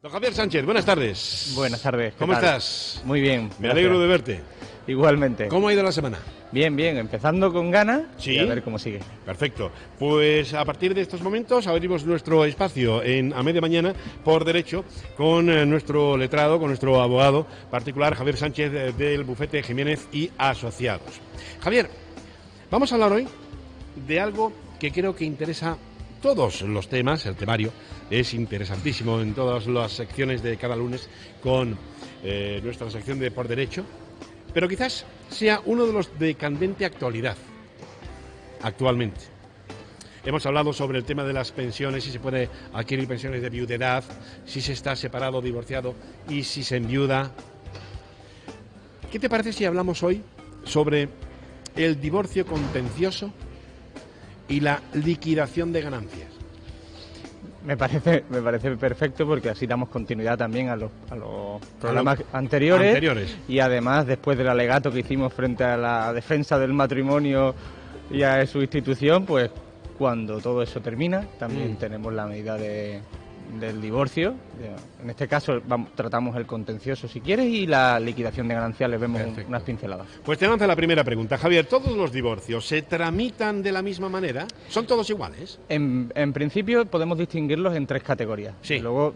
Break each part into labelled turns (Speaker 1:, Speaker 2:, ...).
Speaker 1: Don Javier Sánchez, buenas tardes.
Speaker 2: Buenas tardes.
Speaker 1: ¿Cómo estás?
Speaker 2: Muy bien.
Speaker 1: Me alegro de verte.
Speaker 2: Igualmente.
Speaker 1: ¿Cómo ha ido la semana?
Speaker 2: Bien, bien. Empezando con ganas
Speaker 1: Sí.
Speaker 2: y a ver cómo sigue.
Speaker 1: Perfecto. Pues a partir de estos momentos abrimos nuestro espacio a media mañana por derecho con nuestro letrado, con nuestro abogado particular Javier Sánchez del bufete Jiménez y Asociados. Javier, vamos a hablar hoy de algo que creo que interesa todos los temas. El temario es interesantísimo en todas las secciones de cada lunes con nuestra sección de Por Derecho, pero quizás sea uno de los de candente actualidad actualmente. Hemos hablado sobre el tema de las pensiones, si se puede adquirir pensiones de viudedad, si se está separado o divorciado y si se enviuda. ¿Qué te parece si hablamos hoy sobre el divorcio contencioso y la liquidación de ganancias?
Speaker 2: Me parece perfecto porque así damos continuidad también a los programas anteriores. Y además, después del alegato que hicimos frente a la defensa del matrimonio y a su institución, pues cuando todo eso termina, también tenemos la medida del divorcio. En este caso tratamos el contencioso, si quieres, y la liquidación de ganancias les vemos unas pinceladas.
Speaker 1: Pues te lanzo la primera pregunta. Javier, ¿todos los divorcios se tramitan de la misma manera? ¿Son todos iguales?
Speaker 2: En principio podemos distinguirlos en tres categorías.
Speaker 1: Sí.
Speaker 2: Luego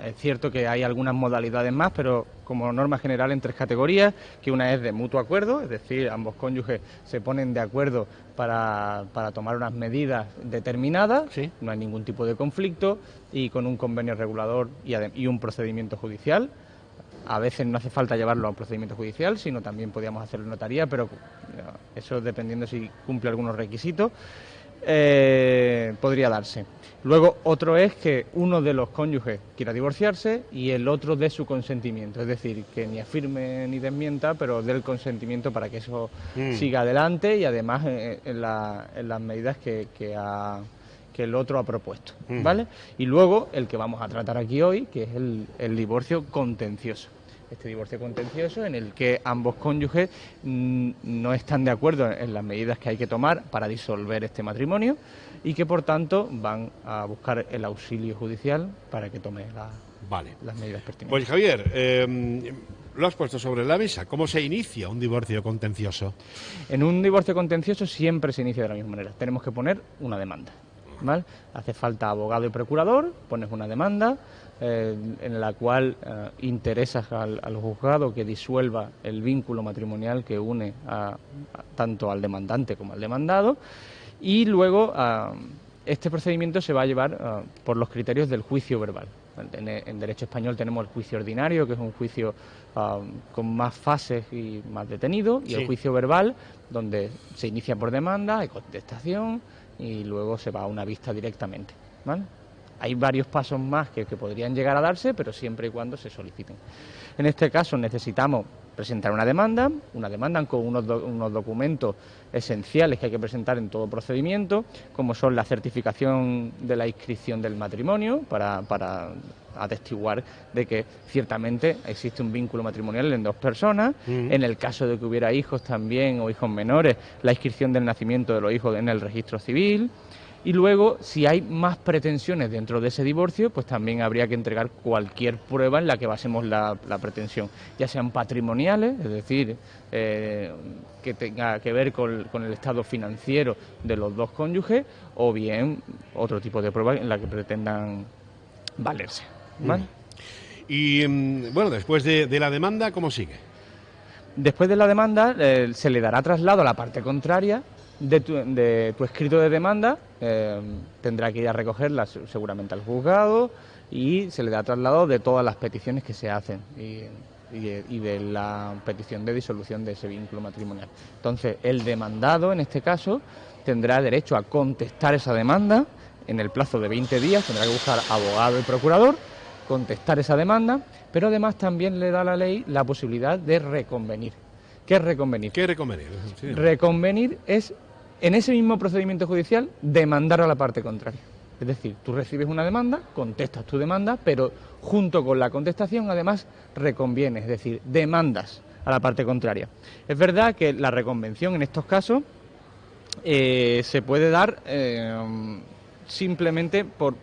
Speaker 2: es cierto que hay algunas modalidades más, pero como norma general en tres categorías, que una es de mutuo acuerdo, es decir, ambos cónyuges se ponen de acuerdo para tomar unas medidas determinadas,
Speaker 1: sí.
Speaker 2: No hay ningún tipo de conflicto y con un convenio regulador y un procedimiento judicial. A veces no hace falta llevarlo a un procedimiento judicial, sino también podríamos hacerlo en notaría, pero eso dependiendo si cumple algunos requisitos, podría darse. Luego otro es que uno de los cónyuges quiera divorciarse y el otro dé su consentimiento, es decir, que ni afirme ni desmienta, pero dé el consentimiento para que eso siga adelante y además en las medidas que el otro ha propuesto, ¿vale? Y luego el que vamos a tratar aquí hoy, que es el divorcio contencioso. Este divorcio contencioso en el que ambos cónyuges no están de acuerdo en las medidas que hay que tomar para disolver este matrimonio y que por tanto van a buscar el auxilio judicial para que tome las medidas pertinentes.
Speaker 1: Pues Javier, lo has puesto sobre la mesa. ¿Cómo se inicia un divorcio contencioso?
Speaker 2: En un divorcio contencioso siempre se inicia de la misma manera. Tenemos que poner una demanda, ¿vale? Hace falta abogado y procurador, pones una demanda en la cual interesas al juzgado que disuelva el vínculo matrimonial que une tanto al demandante como al demandado, y luego este procedimiento se va a llevar por los criterios del juicio verbal. En derecho español tenemos el juicio ordinario, que es un juicio con más fases y más detenido, y el juicio verbal, donde se inicia por demanda, hay contestación y luego se va a una vista directamente, ¿vale? Hay varios pasos más que podrían llegar a darse, pero siempre y cuando se soliciten. En este caso necesitamos presentar una demanda con unos documentos esenciales que hay que presentar en todo procedimiento, como son la certificación de la inscripción del matrimonio, para atestiguar de que ciertamente existe un vínculo matrimonial en dos personas. En el caso de que hubiera hijos también o hijos menores, la inscripción del nacimiento de los hijos en el registro civil. Y luego, si hay más pretensiones dentro de ese divorcio, pues también habría que entregar cualquier prueba en la que basemos la pretensión, ya sean patrimoniales, es decir, que tenga que ver con el estado financiero de los dos cónyuges, o bien otro tipo de prueba en la que pretendan valerse, ¿vale?
Speaker 1: Y bueno, después de la demanda, ¿cómo sigue?
Speaker 2: Después de la demanda se le dará traslado a la parte contraria de tu escrito de demanda, tendrá que ir a recogerla seguramente al juzgado y se le da traslado de todas las peticiones que se hacen y de la petición de disolución de ese vínculo matrimonial. Entonces, el demandado, en este caso, tendrá derecho a contestar esa demanda en el plazo de 20 días, tendrá que buscar abogado y procurador, contestar esa demanda, pero además también le da la ley la posibilidad de reconvenir. ¿Qué es reconvenir?
Speaker 1: ¿Qué reconvenir? Sí.
Speaker 2: Reconvenir es, en ese mismo procedimiento judicial, demandar a la parte contraria. Es decir, tú recibes una demanda, contestas tu demanda, pero junto con la contestación, además, reconvienes, es decir, demandas a la parte contraria. Es verdad que la reconvención en estos casos se puede dar simplemente por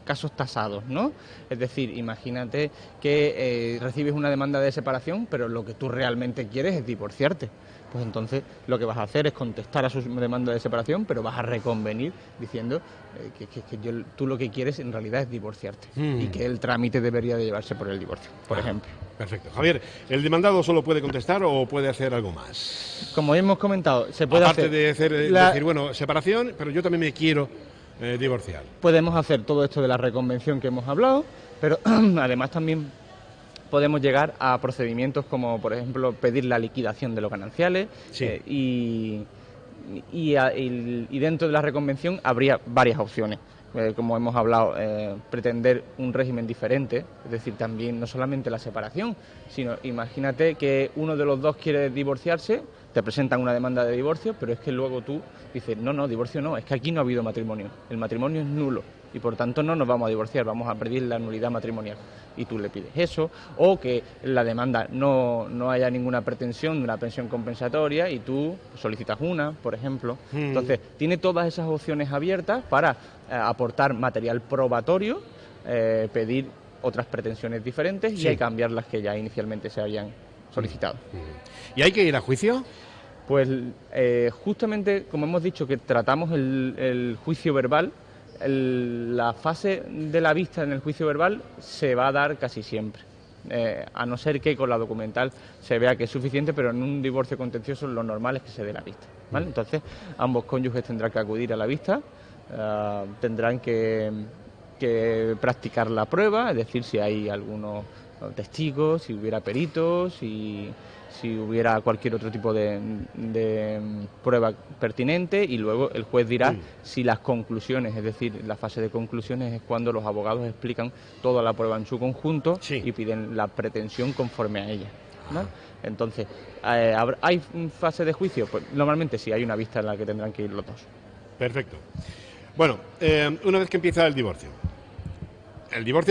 Speaker 2: casos tasados, ¿no? Es decir, imagínate que recibes una demanda de separación, pero lo que tú realmente quieres es divorciarte. Pues entonces lo que vas a hacer es contestar a su demanda de separación, pero vas a reconvenir diciendo tú lo que quieres en realidad es divorciarte y que el trámite debería de llevarse por el divorcio, por ejemplo.
Speaker 1: Perfecto. Javier, ¿el demandado solo puede contestar o puede hacer algo más?
Speaker 2: Como hemos comentado, se puede
Speaker 1: Aparte de decir, bueno, separación, pero yo también me quiero divorciar.
Speaker 2: Podemos hacer todo esto de la reconvención que hemos hablado, pero además también podemos llegar a procedimientos como, por ejemplo, pedir la liquidación de los gananciales.
Speaker 1: Sí.
Speaker 2: Y dentro de la reconvención habría varias opciones. Como hemos hablado, pretender un régimen diferente, es decir, también no solamente la separación, sino imagínate que uno de los dos quiere divorciarse, te presentan una demanda de divorcio, pero es que luego tú dices, no, divorcio no, es que aquí no ha habido matrimonio, el matrimonio es nulo y por tanto no nos vamos a divorciar, vamos a pedir la nulidad matrimonial y tú le pides eso, o que la demanda no haya ninguna pretensión de una pensión compensatoria y tú solicitas una, por ejemplo. Entonces, tiene todas esas opciones abiertas para aportar material probatorio, pedir otras pretensiones diferentes y cambiar las que ya inicialmente se habían solicitado.
Speaker 1: ¿Y hay que ir a juicio?
Speaker 2: Pues justamente, como hemos dicho, que tratamos el juicio verbal, la fase de la vista en el juicio verbal se va a dar casi siempre, a no ser que con la documental se vea que es suficiente, pero en un divorcio contencioso lo normal es que se dé la vista, ¿vale? Entonces, ambos cónyuges tendrán que acudir a la vista, tendrán que practicar la prueba, es decir, si hay algunos testigos, si hubiera peritos, si hubiera cualquier otro tipo de prueba pertinente, y luego el juez dirá si las conclusiones, es decir, la fase de conclusiones es cuando los abogados explican toda la prueba en su conjunto y piden la pretensión conforme a ella, ¿no? Entonces, ¿hay fase de juicio? Pues normalmente sí, hay una vista en la que tendrán que ir los dos.
Speaker 1: Perfecto. Bueno, una vez que empieza el divorcio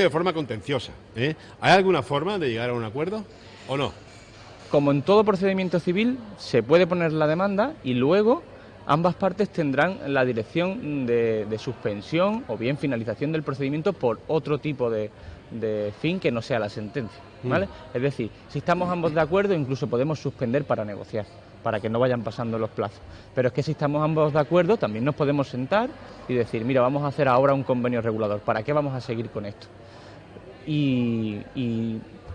Speaker 1: de forma contenciosa, ¿hay alguna forma de llegar a un acuerdo o no?
Speaker 2: Como en todo procedimiento civil, se puede poner la demanda y luego ambas partes tendrán la dirección de suspensión o bien finalización del procedimiento por otro tipo de fin que no sea la sentencia, ¿vale? Es decir, si estamos ambos de acuerdo, incluso podemos suspender para negociar, para que no vayan pasando los plazos. Pero es que si estamos ambos de acuerdo, también nos podemos sentar y decir, mira, vamos a hacer ahora un convenio regulador, ¿para qué vamos a seguir con esto? Y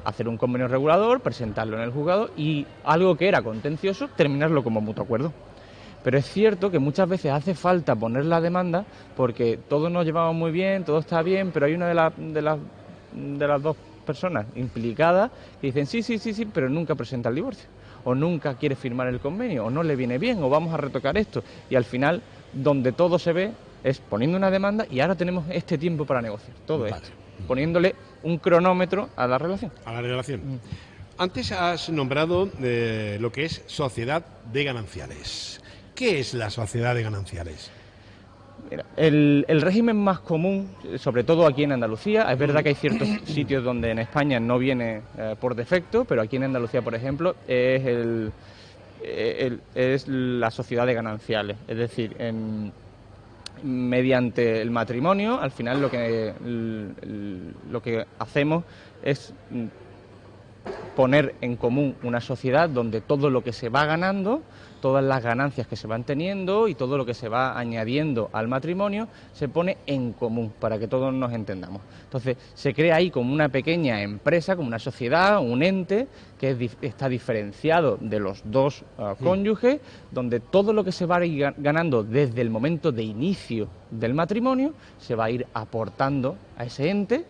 Speaker 2: hacer un convenio regulador, presentarlo en el juzgado y algo que era contencioso, terminarlo como mutuo acuerdo. Pero es cierto que muchas veces hace falta poner la demanda porque todos nos llevamos muy bien, todo está bien, pero hay una de las dos personas implicadas que dicen sí, pero nunca presenta el divorcio, o nunca quiere firmar el convenio, o no le viene bien, o vamos a retocar esto. Y al final, donde todo se ve es poniendo una demanda y ahora tenemos este tiempo para negociar, todo esto, poniéndole un cronómetro a la relación.
Speaker 1: A la relación. Antes has nombrado lo que es sociedad de gananciales. ¿Qué es la sociedad de gananciales?
Speaker 2: Mira, el régimen más común, sobre todo aquí en Andalucía, es verdad que hay ciertos sitios donde en España no viene por defecto, pero aquí en Andalucía, por ejemplo, es la sociedad de gananciales. Es decir, mediante el matrimonio, al final lo que hacemos es poner en común una sociedad donde todo lo que se va ganando, todas las ganancias que se van teniendo y todo lo que se va añadiendo al matrimonio se pone en común para que todos nos entendamos. Entonces se crea ahí como una pequeña empresa, como una sociedad, un ente que está diferenciado de los dos cónyuges, donde todo lo que se va a ir ganando desde el momento de inicio del matrimonio se va a ir aportando a ese ente,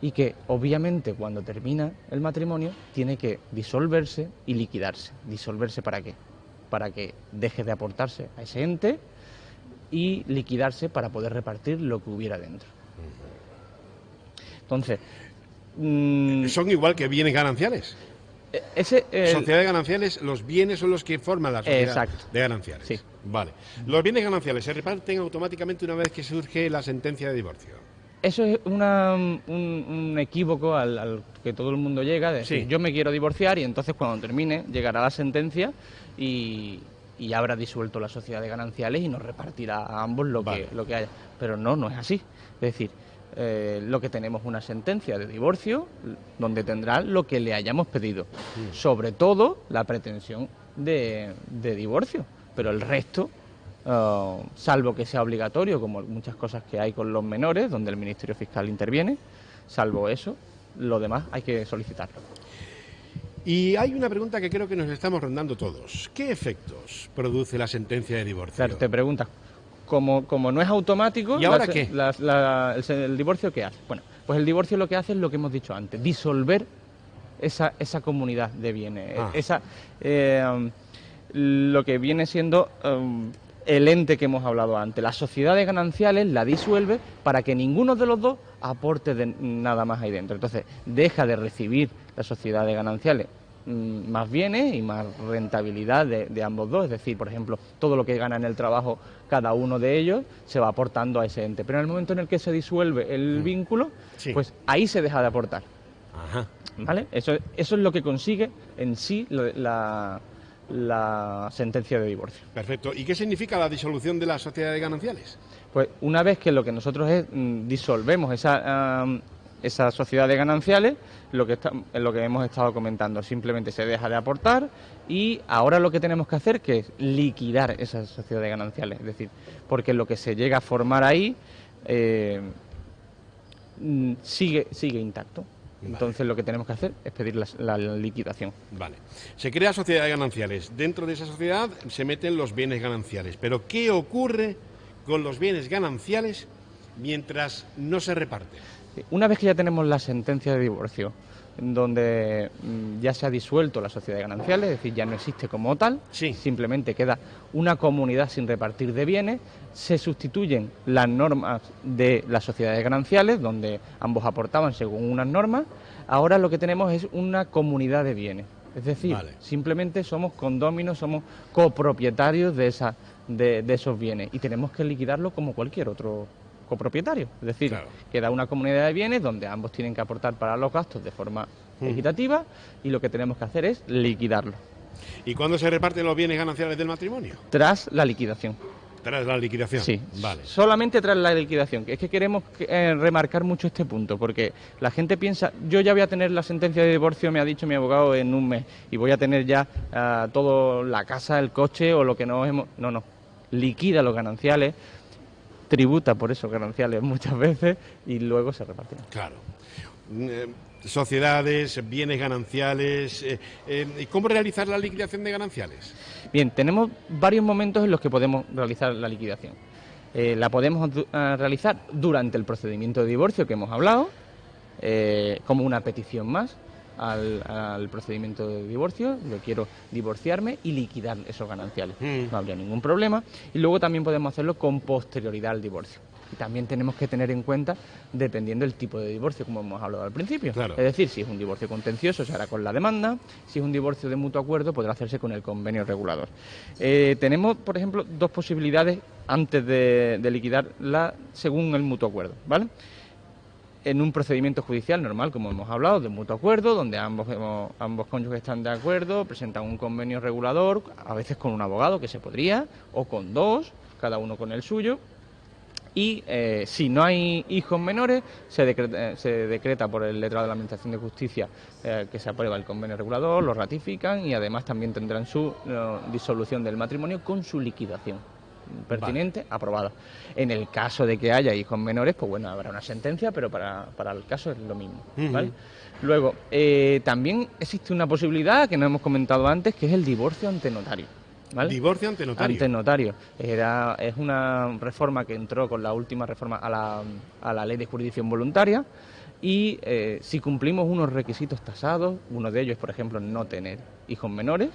Speaker 2: y que obviamente cuando termina el matrimonio tiene que disolverse y liquidarse. ¿Disolverse para qué? Para que deje de aportarse a ese ente, y liquidarse para poder repartir lo que hubiera dentro. Entonces...
Speaker 1: ¿son igual que bienes gananciales? Sociedad de gananciales, los bienes son los que forman la sociedad de gananciales. Sí. Vale. Los bienes gananciales se reparten automáticamente una vez que surge la sentencia de divorcio.
Speaker 2: Eso es un equívoco al que todo el mundo llega, de decir, yo me quiero divorciar y entonces cuando termine llegará la sentencia y y habrá disuelto la sociedad de gananciales y nos repartirá a ambos lo que haya. Pero no es así. Es decir, lo que tenemos es una sentencia de divorcio donde tendrá lo que le hayamos pedido, sobre todo la pretensión de divorcio, pero el resto, salvo que sea obligatorio, como muchas cosas que hay con los menores, donde el Ministerio Fiscal interviene, salvo eso, lo demás hay que solicitarlo.
Speaker 1: Y hay una pregunta que creo que nos estamos rondando todos. ¿Qué efectos produce la sentencia de divorcio?
Speaker 2: Claro, te preguntas, como no es automático,
Speaker 1: ¿y ahora qué?
Speaker 2: El divorcio, ¿qué hace? Bueno, pues el divorcio lo que hace es lo que hemos dicho antes, disolver esa comunidad de bienes, lo que viene siendo el ente que hemos hablado antes. La sociedad de gananciales la disuelve para que ninguno de los dos aporte nada más ahí dentro. Entonces, deja de recibir la sociedad de gananciales más bienes y más rentabilidad de ambos dos. Es decir, por ejemplo, todo lo que gana en el trabajo cada uno de ellos se va aportando a ese ente. Pero en el momento en el que se disuelve el vínculo, pues ahí se deja de aportar.
Speaker 1: Ajá.
Speaker 2: ¿Vale? Eso es lo que consigue en sí la sentencia de divorcio.
Speaker 1: Perfecto. ¿Y qué significa la disolución de la sociedad de gananciales?
Speaker 2: Pues una vez que lo que nosotros disolvemos esa sociedad de gananciales, lo que hemos estado comentando, simplemente se deja de aportar y ahora lo que tenemos que hacer que es liquidar esa sociedad de gananciales, es decir, porque lo que se llega a formar ahí sigue intacto. Entonces lo que tenemos que hacer es pedir la liquidación.
Speaker 1: Vale. Se crea sociedad de gananciales. Dentro de esa sociedad se meten los bienes gananciales. Pero ¿qué ocurre con los bienes gananciales mientras no se reparten?
Speaker 2: Una vez que ya tenemos la sentencia de divorcio, donde ya se ha disuelto la sociedad de gananciales, es decir, ya no existe como tal, simplemente queda una comunidad sin repartir de bienes, se sustituyen las normas de las sociedades gananciales, donde ambos aportaban según unas normas, ahora lo que tenemos es una comunidad de bienes. Es decir, simplemente somos condóminos, somos copropietarios de esos bienes y tenemos que liquidarlo como cualquier otro copropietario. Es decir, queda una comunidad de bienes donde ambos tienen que aportar para los gastos de forma equitativa y lo que tenemos que hacer es liquidarlo.
Speaker 1: ¿Y cuándo se reparten los bienes gananciales del matrimonio?
Speaker 2: Tras la liquidación.
Speaker 1: Tras la liquidación.
Speaker 2: Sí,
Speaker 1: vale.
Speaker 2: Solamente tras la liquidación. Es que queremos remarcar mucho este punto, porque la gente piensa, yo ya voy a tener la sentencia de divorcio, me ha dicho mi abogado, en un mes, y voy a tener ya todo, la casa, el coche o lo que no hemos... No. Liquida los gananciales, tributa por esos gananciales muchas veces y luego se reparten.
Speaker 1: Claro. Sociedades, bienes gananciales. ¿Cómo realizar la liquidación de gananciales?
Speaker 2: Bien, tenemos varios momentos en los que podemos realizar la liquidación. La podemos realizar durante el procedimiento de divorcio que hemos hablado, como una petición más al procedimiento de divorcio. Yo quiero divorciarme y liquidar esos gananciales. No habría ningún problema. Y luego también podemos hacerlo con posterioridad al divorcio. Y también tenemos que tener en cuenta, dependiendo del tipo de divorcio, como hemos hablado al principio. Claro. Es decir, si es un divorcio contencioso, se hará con la demanda. Si es un divorcio de mutuo acuerdo, podrá hacerse con el convenio regulador. Tenemos, por ejemplo, dos posibilidades antes de liquidarla según el mutuo acuerdo, ¿vale? En un procedimiento judicial normal, como hemos hablado, de mutuo acuerdo, donde ambos cónyuges están de acuerdo, presentan un convenio regulador, a veces con un abogado, que se podría, o con dos, cada uno con el suyo. Y si no hay hijos menores, se decreta por el letrado de la Administración de Justicia que se aprueba el convenio regulador, lo ratifican y además también tendrán su disolución del matrimonio con su liquidación pertinente, aprobada. En el caso de que haya hijos menores, pues bueno, habrá una sentencia, pero para el caso es lo mismo, ¿vale? Luego, también existe una posibilidad que no hemos comentado antes, que es el divorcio ante notario. ¿Vale?
Speaker 1: Divorcio ante notario.
Speaker 2: Ante notario. Es una reforma que entró con la última reforma a la Ley de Jurisdicción Voluntaria y si cumplimos unos requisitos tasados, uno de ellos es, por ejemplo, no tener hijos menores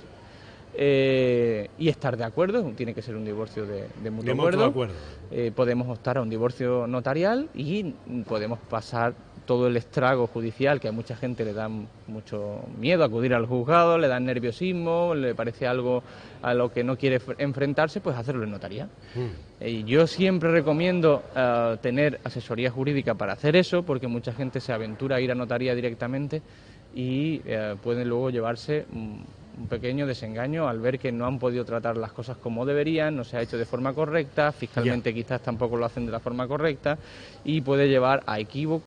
Speaker 2: y estar de acuerdo, tiene que ser un divorcio de mutuo acuerdo. Podemos optar a un divorcio notarial y podemos pasar todo el estrago judicial, que a mucha gente le da mucho miedo acudir al juzgado, le da nerviosismo, le parece algo a lo que no quiere enfrentarse, pues hacerlo en notaría. Y yo siempre recomiendo tener asesoría jurídica para hacer eso, porque mucha gente se aventura a ir a notaría directamente y pueden luego llevarse un pequeño desengaño al ver que no han podido tratar las cosas como deberían, no se ha hecho de forma correcta, fiscalmente quizás tampoco lo hacen de la forma correcta y puede llevar a equívocos